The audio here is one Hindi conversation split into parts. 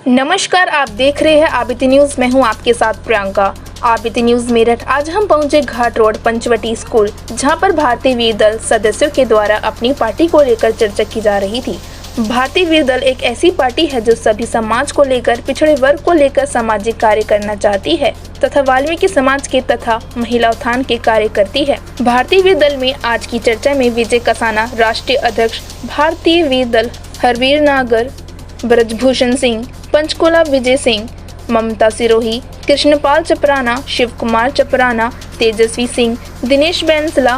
नमस्कार, आप देख रहे हैं आबिती न्यूज। मैं हूं आपके साथ प्रियंका। आबिती न्यूज मेरठ। आज हम पहुंचे घाट रोड पंचवटी स्कूल, जहां पर भारतीय वीर दल सदस्यों के द्वारा अपनी पार्टी को लेकर चर्चा की जा रही थी। भारतीय वीर दल एक ऐसी पार्टी है जो सभी समाज को लेकर, पिछड़े वर्ग को लेकर सामाजिक कार्य करना चाहती है तथा वाल्मीकि समाज के तथा महिला उत्थान के कार्य करती है। भारतीय वीर दल में आज की चर्चा में विजय कसाना, राष्ट्रीय अध्यक्ष भारतीय वीर दल, हरवीर नागर, ब्रजभूषण सिंह, पंचकुला विजय सिंह, ममता सिरोही, कृष्णपाल चपराना, शिव कुमार चपराना, तेजस्वी सिंह, दिनेश बैंसला,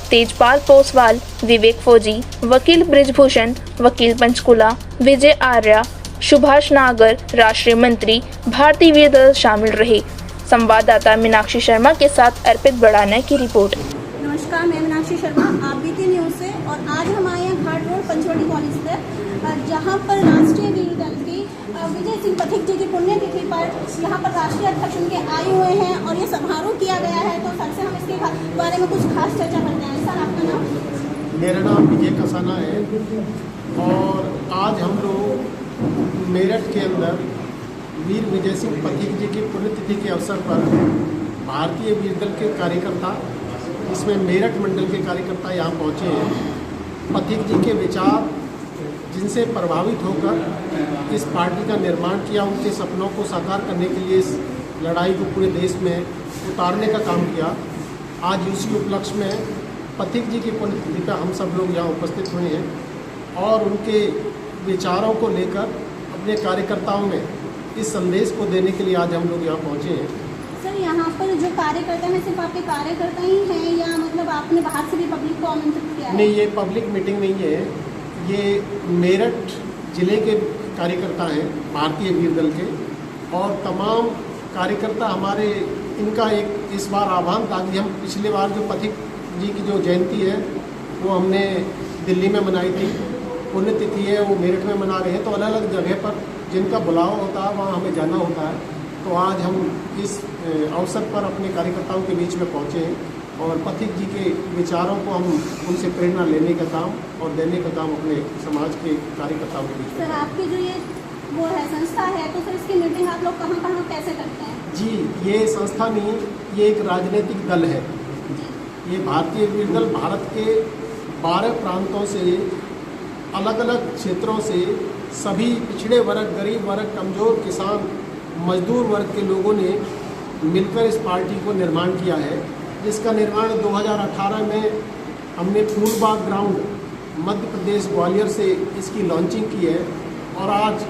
तेजपाल पोसवाल, विवेक फौजी, वकील ब्रिजभूषण, वकील पंचकुला, विजय आर्या, सुभाष नागर, राष्ट्रीय मंत्री भारतीय वीर दल शामिल रहे। संवाददाता मीनाक्षी शर्मा के साथ अर्पित बड़ाना की रिपोर्ट। नमस्कार, मैं मीनाक्षी शर्मा आबिती न्यूज से, और आज हम आए हैं घाट रोड पंचवटी कॉलेज से, जहां पर राष्ट्रीय वीर दल की विजय सिंह पथिक जी की पुण्यतिथि पर यहाँ पर राष्ट्रीय अध्यक्ष उनके आए हुए हैं और ये समारोह किया गया है। तो सर से हम इसके बारे में कुछ खास चर्चा करते हैं। सर, आपका नाम? मेरा नाम विजय कसाना है और आज हम लोग मेरठ के अंदर वीर विजय सिंह पथिक जी की पुण्यतिथि के अवसर पर भारतीय वीर दल के कार्यकर्ता, इसमें मेरठ मंडल के कार्यकर्ता यहाँ पहुँचे हैं। पथिक जी के विचार जिनसे प्रभावित होकर इस पार्टी का निर्माण किया, उनके सपनों को साकार करने के लिए इस लड़ाई को पूरे देश में उतारने का काम किया। आज उसी उपलक्ष्य में पथिक जी की पुण्यतिथि पर हम सब लोग यहाँ उपस्थित हुए हैं और उनके विचारों को लेकर अपने कार्यकर्ताओं में इस संदेश को देने के लिए आज हम लोग यहाँ पहुँचे हैं। सर, यहाँ पर जो कार्यकर्ता हैं सिर्फ आपके कार्यकर्ता ही हैं या मतलब आपने बाहर से भी पब्लिक को आमंत्रित किया है? नहीं, ये पब्लिक मीटिंग नहीं है। ये मेरठ जिले के कार्यकर्ता हैं भारतीय वीर दल के, और तमाम कार्यकर्ता हमारे, इनका एक इस बार आह्वान था कि हम पिछले बार जो पथिक जी की जो जयंती है वो हमने दिल्ली में मनाई थी, पुण्यतिथि है वो मेरठ में मना रहे हैं, तो अलग अलग जगह पर जिनका बुलाव होता है वहाँ हमें जाना होता है। तो आज हम इस अवसर पर अपने कार्यकर्ताओं के बीच में पहुँचे हैं और पथिक जी के विचारों को हम उनसे प्रेरणा लेने का काम और देने का काम अपने समाज के कार्यकर्ताओं के बीच में। सर, आपकी जो ये वो है संस्था है, तो सर इसकी मीटिंग आप लोग कहाँ कहाँ कैसे करते हैं? जी, ये संस्था नहीं, ये एक राजनीतिक दल है। ये भारतीय वीर दल भारत के 12 प्रांतों से, अलग अलग क्षेत्रों से सभी पिछड़े वर्ग, गरीब वर्ग, कमज़ोर, किसान, मजदूर वर्ग के लोगों ने मिलकर इस पार्टी को निर्माण किया है, जिसका निर्माण 2018 में हमने फूलबाग ग्राउंड मध्य प्रदेश ग्वालियर से इसकी लॉन्चिंग की है। और आज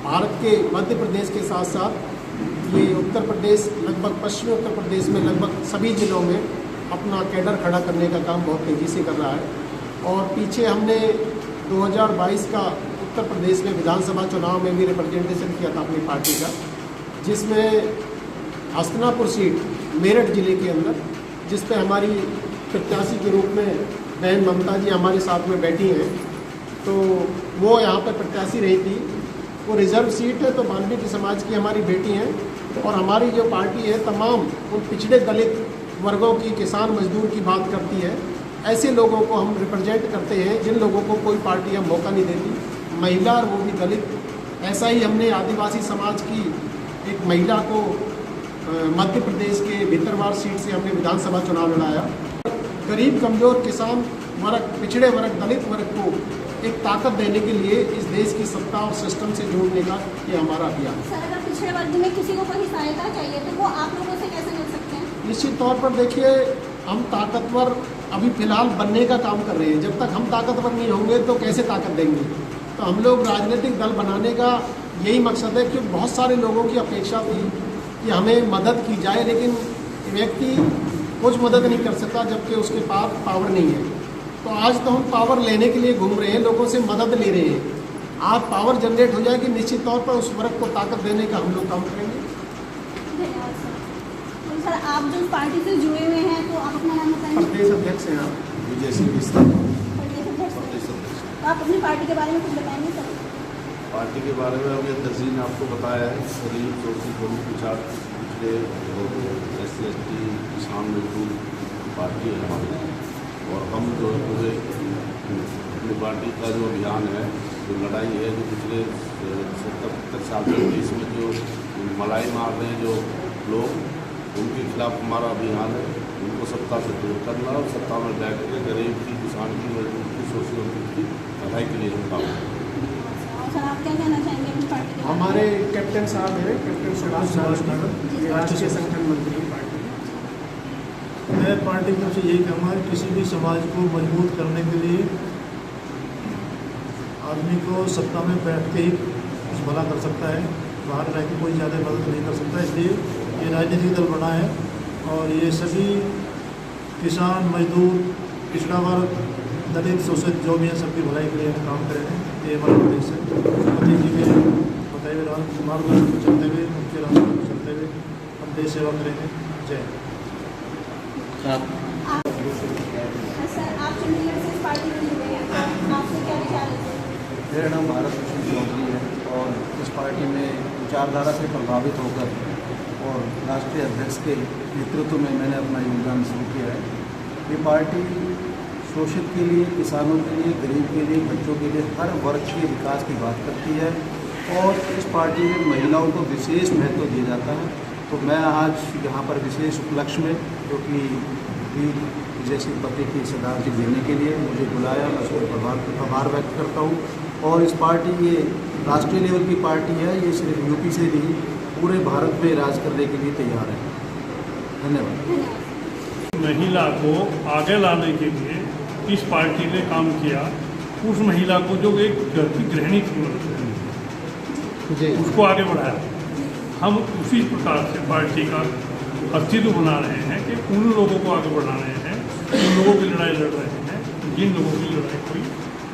भारत के मध्य प्रदेश के साथ साथ ये उत्तर प्रदेश, लगभग पश्चिमी उत्तर प्रदेश में लगभग सभी जिलों में अपना कैडर खड़ा करने का काम बहुत तेज़ी से कर रहा है। और पीछे हमने 2022 का उत्तर प्रदेश में विधानसभा चुनाव में भी रिप्रेजेंटेशन किया था अपनी पार्टी का, जिसमें हस्तिनापुर सीट मेरठ जिले के अंदर, जिस पे हमारी प्रत्याशी के रूप में बहन ममता जी हमारे साथ में बैठी हैं, तो वो यहाँ पर प्रत्याशी रही थी। वो रिजर्व सीट है, तो वाल्मीकि समाज की हमारी बेटी हैं और हमारी जो पार्टी है तमाम उन पिछड़े दलित वर्गों की, किसान मजदूर की बात करती है। ऐसे लोगों को हम रिप्रेजेंट करते हैं जिन लोगों को कोई पार्टी हम मौका नहीं देती, महिला और वो भी दलित। ऐसा ही हमने आदिवासी समाज की एक महिला को मध्य प्रदेश के भितरवार सीट से हमने विधानसभा चुनाव लड़ाया। गरीब, कमज़ोर, किसान वर्ग, पिछड़े वर्ग, दलित वर्ग को एक ताकत देने के लिए इस देश की सत्ता और सिस्टम से जोड़ने का ये हमारा अभियान। सर, अगर पिछड़े वर्ग में किसी को कोई सहायता चाहिए तो वो आप लोगों से कैसे मिल सकते हैं? निश्चित तौर पर देखिए, हम ताकतवर अभी फ़िलहाल बनने का काम कर रहे हैं। जब तक हम ताकतवर नहीं होंगे तो कैसे ताकत देंगे? तो हम लोग राजनीतिक दल बनाने का यही मकसद है कि बहुत सारे लोगों की अपेक्षा थी कि हमें मदद की जाए, लेकिन व्यक्ति कुछ मदद नहीं कर सकता जबकि उसके पास पावर नहीं है। तो आज तो हम पावर लेने के लिए घूम रहे हैं, लोगों से मदद ले रहे हैं। आज पावर जनरेट हो जाएगी, निश्चित तौर पर उस वर्ग को ताकत देने का हम लोग काम करेंगे। धन्यवाद सर। तो सर, आप जो पार्टी से जुड़े हुए हैं तो आप अपना नाम बताएंगे? प्रदेश अध्यक्ष हैं आप? विजय सिंह। प्रदेश अध्यक्ष। तो आप अपनी पार्टी के बारे में कुछ बताएंगे सर? पार्टी के बारे में अभी अध्यक्ष जी ने आपको बताया है। गरीब, शोषित, प्रमुख विचार, पिछड़े SC ST, किसान मजदूर पार्टी है हमारी। और हम जो पूरे अपनी पार्टी का जो अभियान है जो लड़ाई है, जो पिछले 70 साल से देश में जो मलाई मार रहे हैं जो लोग, उनके खिलाफ हमारा अभियान है। उनको सत्ता से दूर करना और सत्ता में बैठ कर गरीब की, किसान की, मजदूर की, शोषित की भलाई के लिए हम काम करें। सर, आप क्या कहना चाहेंगे अपनी पार्टी के बारे में? हमारे कैप्टन साहब हैं, कैप्टन सुभाष मैडम, राष्ट्रीय संगठन मंत्री पार्टी। मैं पार्टी की तरफ से यही कहूँगा कि किसी भी समाज को मजबूत करने के लिए आदमी को सत्ता में बैठ के ही कुछ भला कर सकता है, बाहर रह के कोई ज़्यादा मदद नहीं कर सकता। इसलिए ये राजनीतिक दल बना है और ये सभी किसान, मजदूर, पिछड़ा वर्ग, दलित, शोषित जो भी हैं, सबकी भलाई के लिए हम काम करेंगे। ये हमारा उद्देश्य है। मोदी जी के बताए हुए मार्गदर्शन पर चलते हुए, उनके रास्ते पर चलते हुए हम देश सेवा करेंगे। जय सर, आप चंडीगढ़ से इस पार्टी में जुड़े हैं, आपसे क्या विचार है? मेरा नाम भारत भूषण चौधरी है और इस पार्टी में विचारधारा से प्रभावित होकर और राष्ट्रीय अध्यक्ष के नेतृत्व में मैंने अपना योगदान शुरू किया है। ये पार्टी शोषित के लिए, किसानों के लिए, गरीब के लिए, बच्चों के लिए, हर वर्ग के विकास की बात करती है और इस पार्टी में महिलाओं को विशेष महत्व दिया जाता है। तो मैं आज यहाँ पर विशेष उपलक्ष्य में, जो कि वीर विजय सिंह पटेल की श्रद्धांजलि देने के लिए मुझे बुलाया, मैं उसको आभार व्यक्त करता हूँ। और इस पार्टी, ये राष्ट्रीय लेवल की पार्टी है, ये सिर्फ यूपी से नहीं पूरे भारत में राज करने के लिए तैयार है। धन्यवाद। महिला को आगे लाने के लिए इस पार्टी ने काम किया। उस महिला को जो एक घर की गृहिणी थी, उसको आगे बढ़ाया। हम उसी प्रकार से पार्टी का अस्तित्व बना रहे हैं कि उन लोगों को आगे बढ़ा रहे हैं, उन लोगों की लड़ाई लड़ रहे हैं जिन लोगों की लड़ाई कोई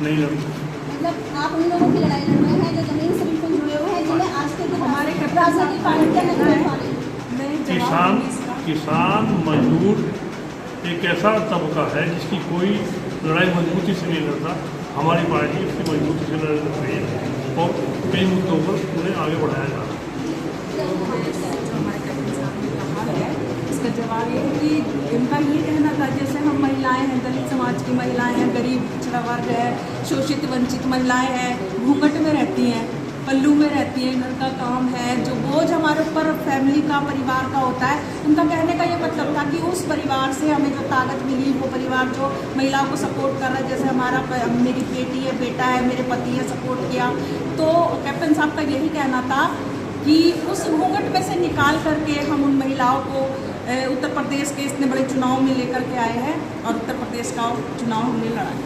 नहीं लड़ सकता। मतलब आप उन लोगों की लड़ाई लड़ रहे हैं जो जमीन से बिल्कुल जुड़े हुए हैं, जिन्हें आज के हमारे राजनीतिक पार्टियां नहीं लड़ पा रही। किसान, मजदूर एक ऐसा तबका है जिसकी कोई लड़ाई मजबूती से नहीं लड़ता। हमारी पार्टी उसकी मजबूती से लड़ रही है और कई मुद्दों पर उन्हें आगे बढ़ाया जा रहा है। इसका जवाब ये है कि इनका ये कहना था, जैसे हम महिलाएं हैं, दलित समाज की महिलाएं हैं, गरीब पिछड़ा वर्ग है, शोषित वंचित महिलाएं हैं, घूंघट में रहती हैं, पल्लू में रहती हैं, घर का काम है, जो बोझ हमारे ऊपर फैमिली का, परिवार का होता है। उनका कहने का ये मतलब था कि उस परिवार से हमें जो ताकत मिली, वो परिवार जो महिलाओं को सपोर्ट कर रहा है, जैसे मेरी बेटी है, बेटा है, मेरे पति है, सपोर्ट किया। तो कैप्टन साहब का यही कहना था कि उस घूंघट में से निकाल करके हम उन महिलाओं को उत्तर प्रदेश के इतने बड़े चुनाव में लेकर के आए हैं और उत्तर प्रदेश का चुनाव हमने लड़ा है।